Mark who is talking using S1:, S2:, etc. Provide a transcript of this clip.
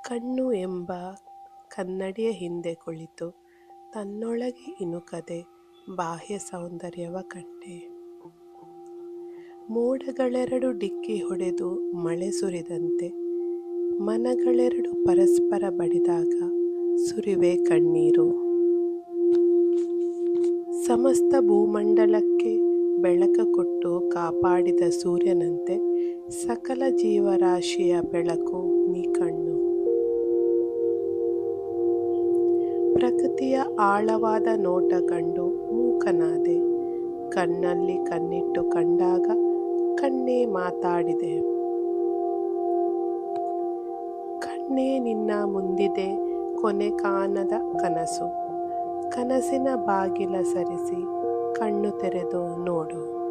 S1: ಕಣ್ಣು ಎಂಬ ಕನ್ನಡಿಯ ಹಿಂದೆ ಕುಳಿತು ತನ್ನೊಳಗೆ ಇಣುಕದೆ ಬಾಹ್ಯ ಸೌಂದರ್ಯವ ಕಂಡೆ. ಮೋಡಗಳೆರಡು ಡಿಕ್ಕಿ ಹೊಡೆದು ಮಳೆ ಸುರಿದಂತೆ ಮನಗಳೆರಡು ಪರಸ್ಪರ ಬಡಿದಾಗ ಸುರಿವೆ ಕಣ್ಣೀರು. ಸಮಸ್ತ ಭೂಮಂಡಲಕ್ಕೆ ಬೆಳಕ ಕೊಟ್ಟು ಕಾಪಾಡಿದ ಸೂರ್ಯನಂತೆ ಸಕಲ ಜೀವರಾಶಿಯ ಬೆಳಕು ನೀ ಕಣ್ಣು. ಪ್ರಕೃತಿಯ ಆಳವಾದ ನೋಟ ಕಂಡು ಮೂಕನಾದೆ. ಕಣ್ಣಲ್ಲಿ ಕಣ್ಣಿಟ್ಟು ಕಂಡಾಗ ಕಣ್ಣೇ ಮಾತಾಡಿದೆ. ಕಣ್ಣೇ ನಿನ್ನ ಮುಂದಿದೆ ಕೊನೆ ಕಾಣದ ಕನಸು. ಕನಸಿನ ಬಾಗಿಲ ಸರಿಸಿ ಕಣ್ಣು ತೆರೆದು ನೋಡು.